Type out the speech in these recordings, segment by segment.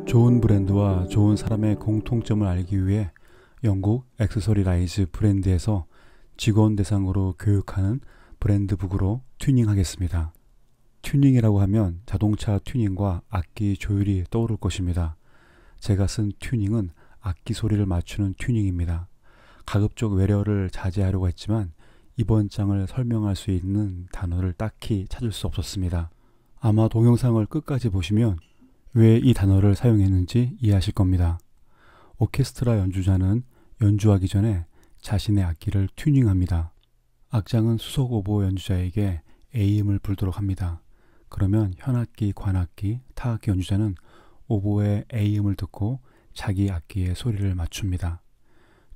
좋은 브랜드와 좋은 사람의 공통점을 알기 위해 영국 액세서리 라이즈 브랜드에서 직원 대상으로 교육하는 브랜드북으로 튜닝하겠습니다. 튜닝이라고 하면 자동차 튜닝과 악기 조율이 떠오를 것입니다. 제가 쓴 튜닝은 악기 소리를 맞추는 튜닝입니다. 가급적 외래어를 자제하려고 했지만 이번 장을 설명할 수 있는 단어를 딱히 찾을 수 없었습니다. 아마 동영상을 끝까지 보시면 왜 이 단어를 사용했는지 이해하실 겁니다. 오케스트라 연주자는 연주하기 전에 자신의 악기를 튜닝합니다. 악장은 수석 오보 연주자에게 A음을 불도록 합니다. 그러면 현악기, 관악기, 타악기 연주자는 오보의 A음을 듣고 자기 악기의 소리를 맞춥니다.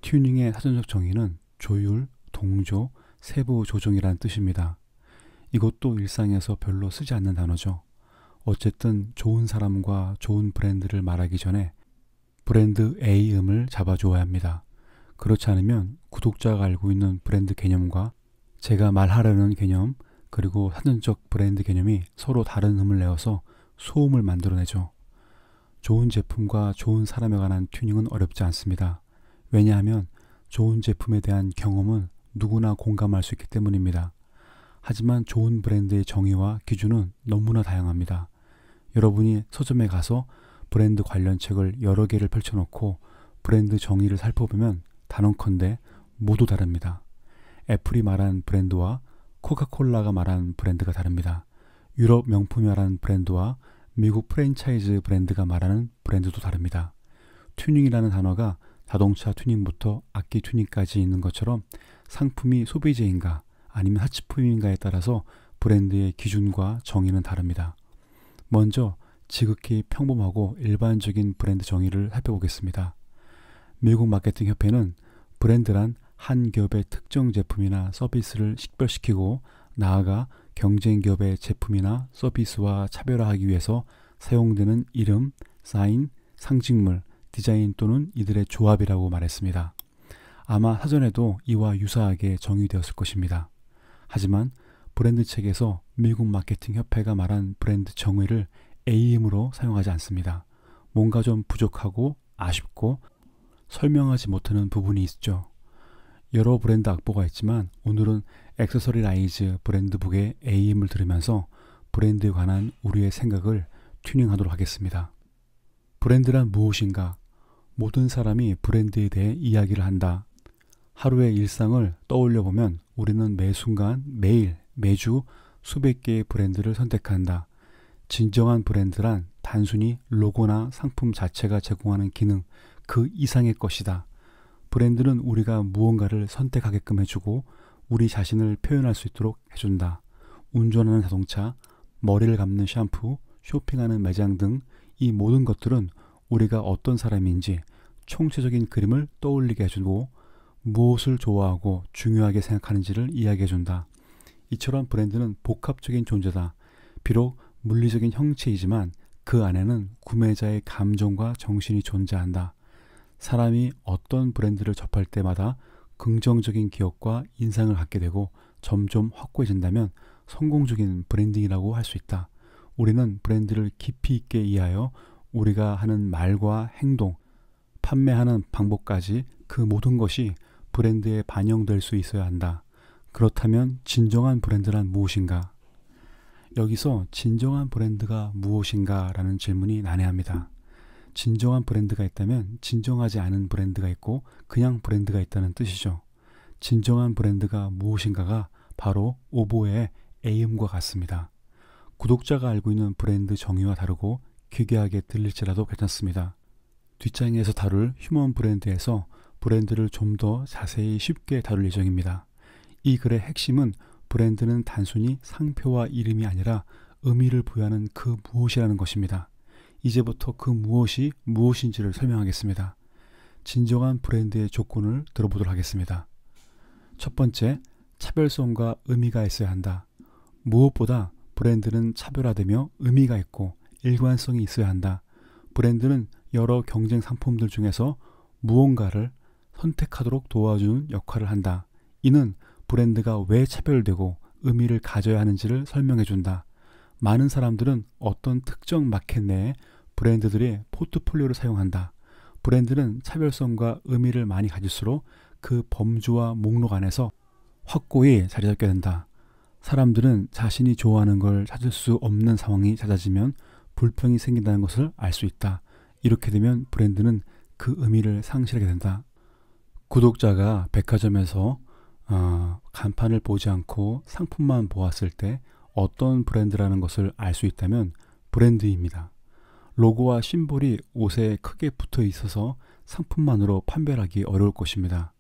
튜닝의 사전적 정의는 조율, 동조, 세부 조정이란 뜻입니다. 이것도 일상에서 별로 쓰지 않는 단어죠. 어쨌든 좋은 사람과 좋은 브랜드를 말하기 전에 브랜드 A음을 잡아주어야 합니다. 그렇지 않으면 구독자가 알고 있는 브랜드 개념과 제가 말하려는 개념 그리고 사전적 브랜드 개념이 서로 다른 음을 내어서 소음을 만들어내죠. 좋은 제품과 좋은 사람에 관한 튜닝은 어렵지 않습니다. 왜냐하면 좋은 제품에 대한 경험은 누구나 공감할 수 있기 때문입니다. 하지만 좋은 브랜드의 정의와 기준은 너무나 다양합니다. 여러분이 서점에 가서 브랜드 관련 책을 여러 개를 펼쳐놓고 브랜드 정의를 살펴보면 단언컨대 모두 다릅니다. 애플이 말한 브랜드와 코카콜라가 말한 브랜드가 다릅니다. 유럽 명품이 말하는 브랜드와 미국 프랜차이즈 브랜드가 말하는 브랜드도 다릅니다. 튜닝이라는 단어가 자동차 튜닝부터 악기 튜닝까지 있는 것처럼 상품이 소비재인가 아니면 하치품인가에 따라서 브랜드의 기준과 정의는 다릅니다. 먼저 지극히 평범하고 일반적인 브랜드 정의를 살펴보겠습니다. 미국 마케팅 협회는 브랜드란 한 기업의 특정 제품이나 서비스를 식별시키고 나아가 경쟁 기업의 제품이나 서비스와 차별화하기 위해서 사용되는 이름, 사인, 상징물, 디자인 또는 이들의 조합이라고 말했습니다. 아마 사전에도 이와 유사하게 정의되었을 것입니다. 하지만 브랜드 책에서 미국 마케팅 협회가 말한 브랜드 정의를 A음으로 사용하지 않습니다. 뭔가 좀 부족하고 아쉽고 설명하지 못하는 부분이 있죠. 여러 브랜드 악보가 있지만 오늘은 액세서리 라이즈 브랜드북의 A음을 들으면서 브랜드에 관한 우리의 생각을 튜닝하도록 하겠습니다. 브랜드란 무엇인가? 모든 사람이 브랜드에 대해 이야기를 한다. 하루의 일상을 떠올려 보면 우리는 매 순간, 매일, 매주 수백 개의 브랜드를 선택한다. 진정한 브랜드란 단순히 로고나 상품 자체가 제공하는 기능 그 이상의 것이다. 브랜드는 우리가 무언가를 선택하게끔 해주고 우리 자신을 표현할 수 있도록 해준다. 운전하는 자동차, 머리를 감는 샴푸, 쇼핑하는 매장 등 이 모든 것들은 우리가 어떤 사람인지 총체적인 그림을 떠올리게 해주고 무엇을 좋아하고 중요하게 생각하는지를 이야기해준다. 이처럼 브랜드는 복합적인 존재다. 비록 물리적인 형체이지만 그 안에는 구매자의 감정과 정신이 존재한다. 사람이 어떤 브랜드를 접할 때마다 긍정적인 기억과 인상을 갖게 되고 점점 확고해진다면 성공적인 브랜딩이라고 할 수 있다. 우리는 브랜드를 깊이 있게 이해하여 우리가 하는 말과 행동, 판매하는 방법까지 그 모든 것이 브랜드에 반영될 수 있어야 한다. 그렇다면 진정한 브랜드란 무엇인가? 여기서 진정한 브랜드가 무엇인가 라는 질문이 난해합니다. 진정한 브랜드가 있다면 진정하지 않은 브랜드가 있고 그냥 브랜드가 있다는 뜻이죠. 진정한 브랜드가 무엇인가가 바로 오보의 A음과 같습니다. 구독자가 알고 있는 브랜드 정의와 다르고 기괴하게 들릴지라도 괜찮습니다. 뒷장에서 다룰 휴먼 브랜드에서 브랜드를 좀 더 자세히 쉽게 다룰 예정입니다. 이 글의 핵심은 브랜드는 단순히 상표와 이름이 아니라 의미를 부여하는 그 무엇이라는 것입니다. 이제부터 그 무엇이 무엇인지를 설명하겠습니다. 진정한 브랜드의 조건을 들어보도록 하겠습니다. 첫 번째, 차별성과 의미가 있어야 한다. 무엇보다 브랜드는 차별화되며 의미가 있고 일관성이 있어야 한다. 브랜드는 여러 경쟁 상품들 중에서 무언가를 선택하도록 도와주는 역할을 한다. 이는 브랜드가 왜 차별되고 의미를 가져야 하는지를 설명해 준다. 많은 사람들은 어떤 특정 마켓 내에 브랜드들의 포트폴리오를 사용한다. 브랜드는 차별성과 의미를 많이 가질수록 그 범주와 목록 안에서 확고히 자리 잡게 된다. 사람들은 자신이 좋아하는 걸 찾을 수 없는 상황이 잦아지면 불평이 생긴다는 것을 알 수 있다. 이렇게 되면 브랜드는 그 의미를 상실하게 된다. 구독자가 백화점에서 간판을 보지 않고 상품만 보았을 때 어떤 브랜드라는 것을 알 수 있다면 브랜드입니다. 로고와 심볼이 옷에 크게 붙어 있어서 상품만으로 판별하기 어려울 것입니다.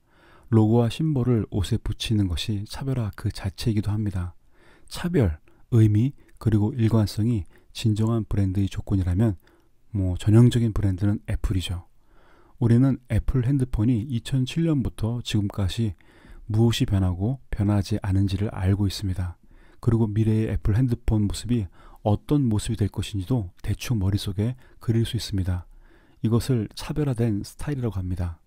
로고와 심볼을 옷에 붙이는 것이 차별화 그 자체이기도 합니다. 차별, 의미, 그리고 일관성이 진정한 브랜드의 조건이라면 전형적인 브랜드는 애플이죠. 우리는 애플 핸드폰이 2007년부터 지금까지 무엇이 변하고 변하지 않은지를 알고 있습니다. 그리고 미래의 애플 핸드폰 모습이 어떤 모습이 될 것인지도 대충 머릿속에 그릴 수 있습니다. 이것을 차별화된 스타일이라고 합니다.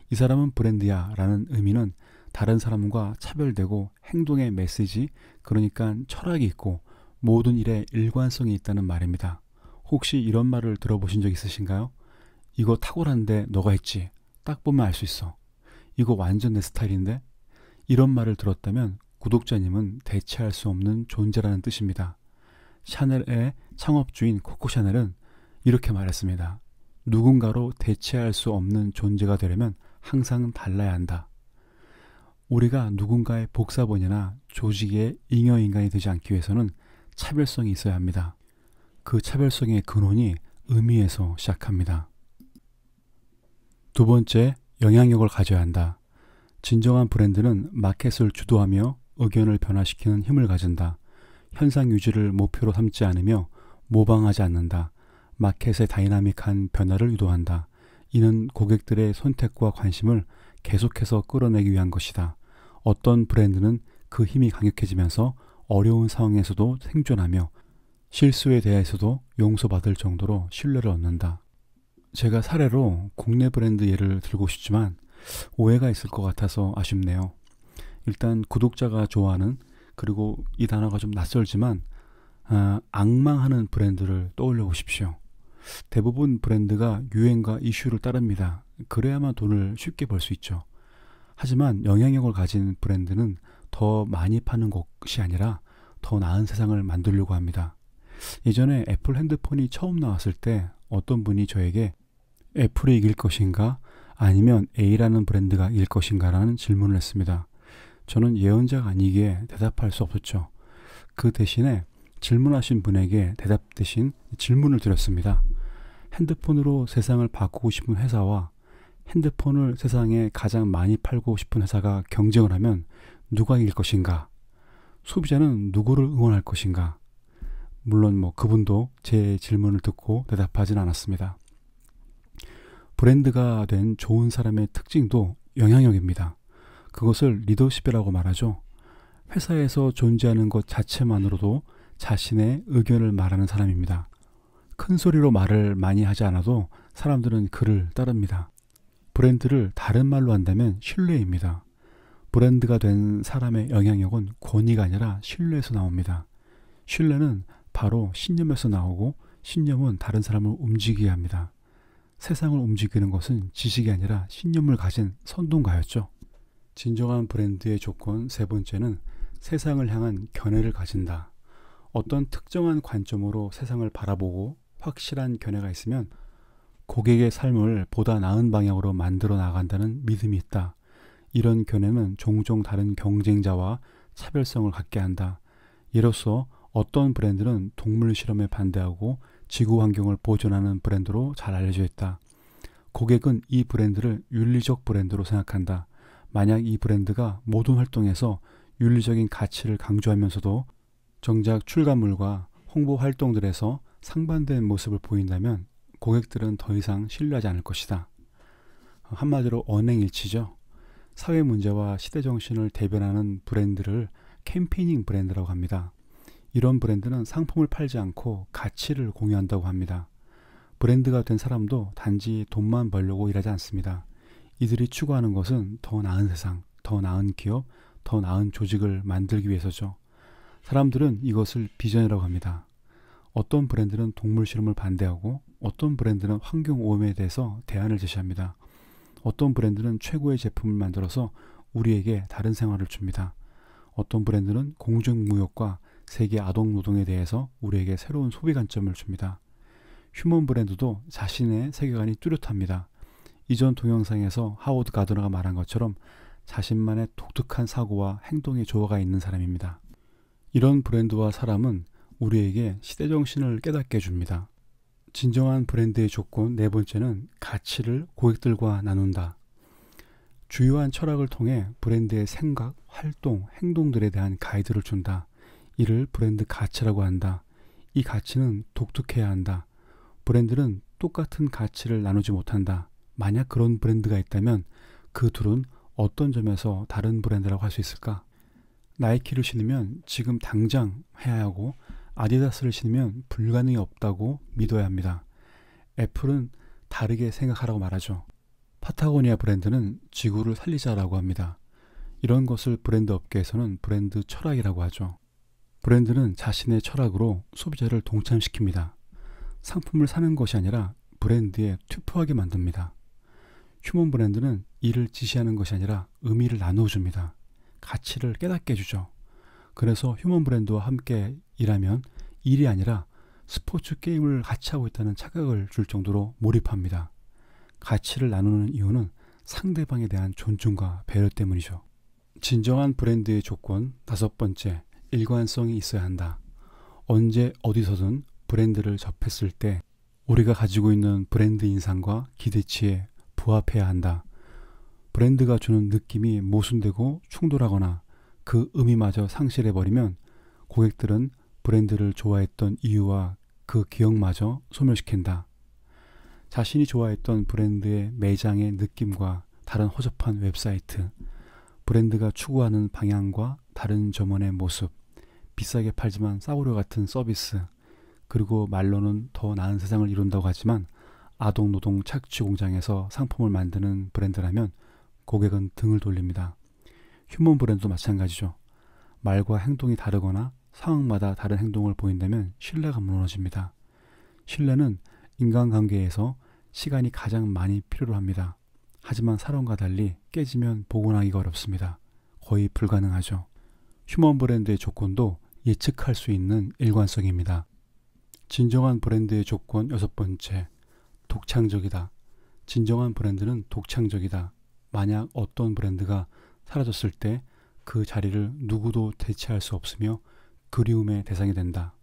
이 사람은 브랜드야 라는 의미는 다른 사람과 차별되고 행동의 메시지, 그러니까 철학이 있고 모든 일에 일관성이 있다는 말입니다. 혹시 이런 말을 들어보신 적 있으신가요? 이거 탁월한데 너가 했지. 딱 보면 알 수 있어. 이거 완전 내 스타일인데? 이런 말을 들었다면 구독자님은 대체할 수 없는 존재라는 뜻입니다. 샤넬의 창업주인 코코 샤넬은 이렇게 말했습니다. 누군가로 대체할 수 없는 존재가 되려면 항상 달라야 한다. 우리가 누군가의 복사본이나 조직의 잉여인간이 되지 않기 위해서는 차별성이 있어야 합니다. 그 차별성의 근원이 의미에서 시작합니다. 두 번째, 영향력을 가져야 한다. 진정한 브랜드는 마켓을 주도하며 의견을 변화시키는 힘을 가진다. 현상 유지를 목표로 삼지 않으며 모방하지 않는다. 마켓의 다이나믹한 변화를 유도한다. 이는 고객들의 선택과 관심을 계속해서 끌어내기 위한 것이다. 어떤 브랜드는 그 힘이 강력해지면서 어려운 상황에서도 생존하며 실수에 대해서도 용서받을 정도로 신뢰를 얻는다. 제가 사례로 국내 브랜드 예를 들고 싶지만 오해가 있을 것 같아서 아쉽네요. 일단 구독자가 좋아하는, 그리고 이 단어가 좀 낯설지만 앙망하는 브랜드를 떠올려 보십시오. 대부분 브랜드가 유행과 이슈를 따릅니다. 그래야만 돈을 쉽게 벌 수 있죠. 하지만 영향력을 가진 브랜드는 더 많이 파는 것이 아니라 더 나은 세상을 만들려고 합니다. 예전에 애플 핸드폰이 처음 나왔을 때 어떤 분이 저에게 애플이 이길 것인가 아니면 A라는 브랜드가 이길 것인가 라는 질문을 했습니다. 저는 예언자가 아니기에 대답할 수 없었죠. 그 대신에 질문하신 분에게 대답 대신 질문을 드렸습니다. 핸드폰으로 세상을 바꾸고 싶은 회사와 핸드폰을 세상에 가장 많이 팔고 싶은 회사가 경쟁을 하면 누가 이길 것인가? 소비자는 누구를 응원할 것인가? 물론 그분도 제 질문을 듣고 대답하진 않았습니다. 브랜드가 된 좋은 사람의 특징도 영향력입니다. 그것을 리더십이라고 말하죠. 회사에서 존재하는 것 자체만으로도 자신의 의견을 말하는 사람입니다. 큰 소리로 말을 많이 하지 않아도 사람들은 그를 따릅니다. 브랜드를 다른 말로 한다면 신뢰입니다. 브랜드가 된 사람의 영향력은 권위가 아니라 신뢰에서 나옵니다. 신뢰는 바로 신념에서 나오고 신념은 다른 사람을 움직이게 합니다. 세상을 움직이는 것은 지식이 아니라 신념을 가진 선동가였죠. 진정한 브랜드의 조건 세 번째는 세상을 향한 견해를 가진다. 어떤 특정한 관점으로 세상을 바라보고 확실한 견해가 있으면 고객의 삶을 보다 나은 방향으로 만들어 나간다는 믿음이 있다. 이런 견해는 종종 다른 경쟁자와 차별성을 갖게 한다. 예로서 어떤 브랜드는 동물 실험에 반대하고 지구 환경을 보존하는 브랜드로 잘 알려져 있다. 고객은 이 브랜드를 윤리적 브랜드로 생각한다. 만약 이 브랜드가 모든 활동에서 윤리적인 가치를 강조하면서도 정작 출간물과 홍보 활동들에서 상반된 모습을 보인다면 고객들은 더 이상 신뢰하지 않을 것이다. 한마디로 언행일치죠. 사회 문제와 시대 정신을 대변하는 브랜드를 캠페이닝 브랜드라고 합니다. 이런 브랜드는 상품을 팔지 않고 가치를 공유한다고 합니다. 브랜드가 된 사람도 단지 돈만 벌려고 일하지 않습니다. 이들이 추구하는 것은 더 나은 세상, 더 나은 기업, 더 나은 조직을 만들기 위해서죠. 사람들은 이것을 비전이라고 합니다. 어떤 브랜드는 동물 실험을 반대하고 어떤 브랜드는 환경 오염에 대해서 대안을 제시합니다. 어떤 브랜드는 최고의 제품을 만들어서 우리에게 다른 생활을 줍니다. 어떤 브랜드는 공정무역과 세계 아동 노동에 대해서 우리에게 새로운 소비 관점을 줍니다. 휴먼 브랜드도 자신의 세계관이 뚜렷합니다. 이전 동영상에서 하워드 가드너가 말한 것처럼 자신만의 독특한 사고와 행동의 조화가 있는 사람입니다. 이런 브랜드와 사람은 우리에게 시대정신을 깨닫게 해줍니다. 진정한 브랜드의 조건 네 번째는 가치를 고객들과 나눈다. 주요한 철학을 통해 브랜드의 생각, 활동, 행동들에 대한 가이드를 준다. 이를 브랜드 가치라고 한다. 이 가치는 독특해야 한다. 브랜드는 똑같은 가치를 나누지 못한다. 만약 그런 브랜드가 있다면 그 둘은 어떤 점에서 다른 브랜드라고 할 수 있을까? 나이키를 신으면 지금 당장 해야 하고 아디다스를 신으면 불가능이 없다고 믿어야 합니다. 애플은 다르게 생각하라고 말하죠. 파타고니아 브랜드는 지구를 살리자라고 합니다. 이런 것을 브랜드 업계에서는 브랜드 철학이라고 하죠. 브랜드는 자신의 철학으로 소비자를 동참시킵니다. 상품을 사는 것이 아니라 브랜드에 투표하게 만듭니다. 휴먼 브랜드는 이를 지시하는 것이 아니라 의미를 나누어줍니다. 가치를 깨닫게 해주죠. 그래서 휴먼 브랜드와 함께 일하면 일이 아니라 스포츠 게임을 같이 하고 있다는 착각을 줄 정도로 몰입합니다. 가치를 나누는 이유는 상대방에 대한 존중과 배려 때문이죠. 진정한 브랜드의 조건 다섯 번째, 일관성이 있어야 한다. 언제 어디서든 브랜드를 접했을 때 우리가 가지고 있는 브랜드 인상과 기대치에 부합해야 한다. 브랜드가 주는 느낌이 모순되고 충돌하거나 그 의미마저 상실해버리면 고객들은 브랜드를 좋아했던 이유와 그 기억마저 소멸시킨다. 자신이 좋아했던 브랜드의 매장의 느낌과 다른 허접한 웹사이트, 브랜드가 추구하는 방향과 다른 점원의 모습, 비싸게 팔지만 싸구려 같은 서비스, 그리고 말로는 더 나은 세상을 이룬다고 하지만 아동노동 착취 공장에서 상품을 만드는 브랜드라면 고객은 등을 돌립니다. 휴먼 브랜드도 마찬가지죠. 말과 행동이 다르거나 상황마다 다른 행동을 보인다면 신뢰가 무너집니다. 신뢰는 인간관계에서 시간이 가장 많이 필요로 합니다. 하지만 사람과 달리 깨지면 복원하기가 어렵습니다. 거의 불가능하죠. 휴먼 브랜드의 조건도 예측할 수 있는 일관성입니다. 진정한 브랜드의 조건 여섯 번째, 독창적이다. 진정한 브랜드는 독창적이다. 만약 어떤 브랜드가 사라졌을 때 그 자리를 누구도 대체할 수 없으며 그리움의 대상이 된다.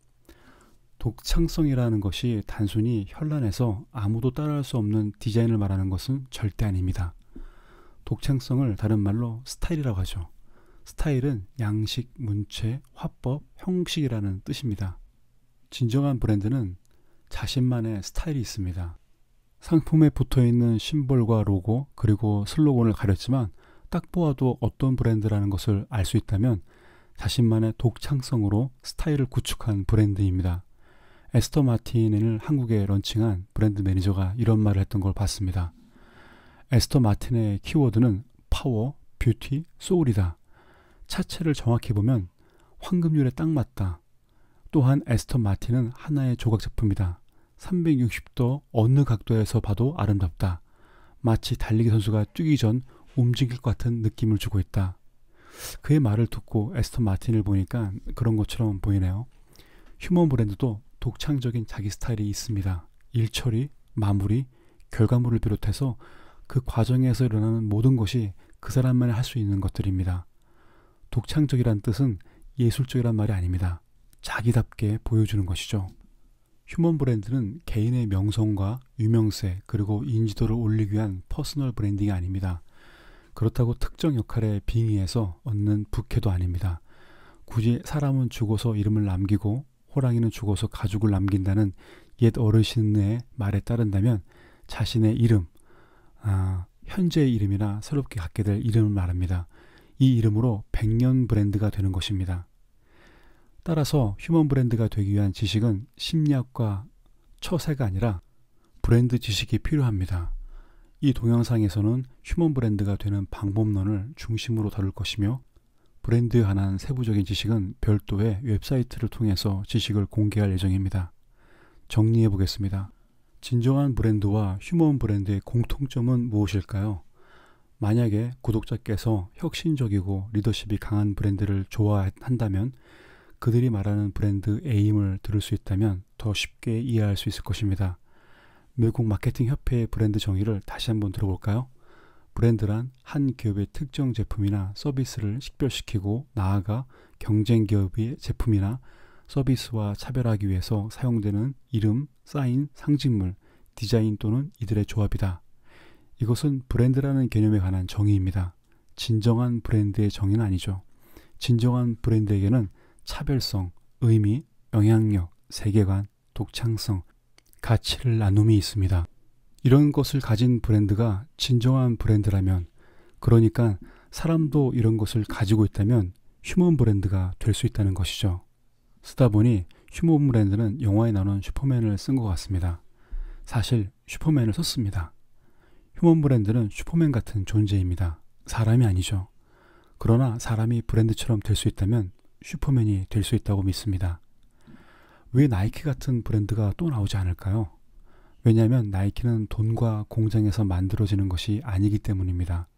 독창성이라는 것이 단순히 현란해서 아무도 따라할 수 없는 디자인을 말하는 것은 절대 아닙니다. 독창성을 다른 말로 스타일이라고 하죠. 스타일은 양식, 문체, 화법, 형식이라는 뜻입니다. 진정한 브랜드는 자신만의 스타일이 있습니다. 상품에 붙어있는 심볼과 로고 그리고 슬로건을 가렸지만 딱 보아도 어떤 브랜드라는 것을 알 수 있다면 자신만의 독창성으로 스타일을 구축한 브랜드입니다. 에스터 마틴을 한국에 런칭한 브랜드 매니저가 이런 말을 했던 걸 봤습니다. 에스터 마틴의 키워드는 파워, 뷰티, 소울이다. 차체를 정확히 보면 황금률에 딱 맞다. 또한 에스터 마틴은 하나의 조각 제품이다. 360도 어느 각도에서 봐도 아름답다. 마치 달리기 선수가 뛰기 전 움직일 것 같은 느낌을 주고 있다. 그의 말을 듣고 에스터 마틴을 보니까 그런 것처럼 보이네요. 휴먼 브랜드도 독창적인 자기 스타일이 있습니다. 일처리, 마무리, 결과물을 비롯해서 그 과정에서 일어나는 모든 것이 그 사람만이 할 수 있는 것들입니다. 독창적이란 뜻은 예술적이란 말이 아닙니다. 자기답게 보여주는 것이죠. 휴먼 브랜드는 개인의 명성과 유명세 그리고 인지도를 올리기 위한 퍼스널 브랜딩이 아닙니다. 그렇다고 특정 역할에 빙의해서 얻는 부캐도 아닙니다. 굳이 사람은 죽어서 이름을 남기고 호랑이는 죽어서 가죽을 남긴다는 옛 어르신의 말에 따른다면 자신의 이름, 현재의 이름이나 새롭게 갖게 될 이름을 말합니다. 이 이름으로 100년 브랜드가 되는 것입니다. 따라서 휴먼 브랜드가 되기 위한 지식은 심리학과 처세가 아니라 브랜드 지식이 필요합니다. 이 동영상에서는 휴먼 브랜드가 되는 방법론을 중심으로 다룰 것이며 브랜드에 관한 세부적인 지식은 별도의 웹사이트를 통해서 지식을 공개할 예정입니다. 정리해 보겠습니다. 진정한 브랜드와 휴먼 브랜드의 공통점은 무엇일까요? 만약에 구독자께서 혁신적이고 리더십이 강한 브랜드를 좋아한다면 그들이 말하는 브랜드 에임을 들을 수 있다면 더 쉽게 이해할 수 있을 것입니다. 미국 마케팅 협회의 브랜드 정의를 다시 한번 들어볼까요? 브랜드란 한 기업의 특정 제품이나 서비스를 식별시키고 나아가 경쟁 기업의 제품이나 서비스와 차별하기 위해서 사용되는 이름, 사인, 상징물, 디자인 또는 이들의 조합이다. 이것은 브랜드라는 개념에 관한 정의입니다. 진정한 브랜드의 정의는 아니죠. 진정한 브랜드에게는 차별성, 의미, 영향력, 세계관, 독창성, 가치를 나눔이 있습니다. 이런 것을 가진 브랜드가 진정한 브랜드라면, 그러니까 사람도 이런 것을 가지고 있다면 휴먼 브랜드가 될 수 있다는 것이죠. 쓰다 보니 휴먼 브랜드는 영화에 나오는 슈퍼맨을 쓴 것 같습니다. 사실 슈퍼맨을 썼습니다. 휴먼 브랜드는 슈퍼맨 같은 존재입니다. 사람이 아니죠. 그러나 사람이 브랜드처럼 될 수 있다면 슈퍼맨이 될 수 있다고 믿습니다. 왜 나이키 같은 브랜드가 또 나오지 않을까요? 왜냐하면 나이키는 돈과 공장에서 만들어지는 것이 아니기 때문입니다.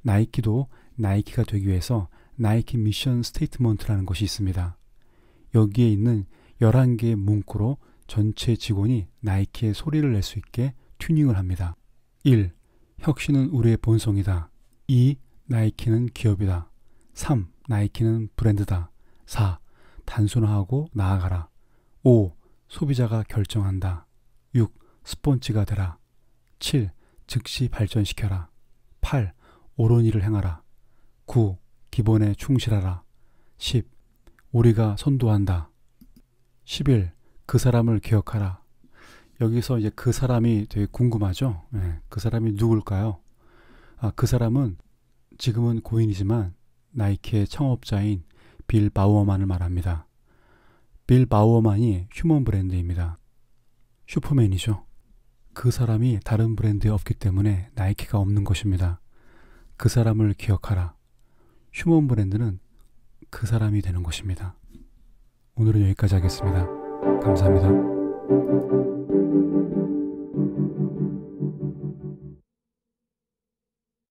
나이키도 나이키가 되기 위해서 나이키 미션 스테이트먼트라는 것이 있습니다. 여기에 있는 11개의 문구로 전체 직원이 나이키의 소리를 낼 수 있게 튜닝을 합니다. 1. 혁신은 우리의 본성이다. 2. 나이키는 기업이다. 3. 나이키는 브랜드다. 4. 단순화하고 나아가라. 5. 소비자가 결정한다. 6. 스폰지가 되라. 7. 즉시 발전시켜라. 8. 옳은 일을 행하라. 9. 기본에 충실하라. 10. 우리가 선도한다. 11. 그 사람을 기억하라. 여기서 이제 그 사람이 되게 궁금하죠? 네, 그 사람이 누굴까요? 그 사람은 지금은 고인이지만 나이키의 창업자인 빌 바우어만을 말합니다. 빌 바우어만이 휴먼 브랜드입니다. 슈퍼맨이죠. 그 사람이 다른 브랜드에 없기 때문에 나이키가 없는 것입니다. 그 사람을 기억하라. 휴먼 브랜드는 그 사람이 되는 것입니다. 오늘은 여기까지 하겠습니다. 감사합니다.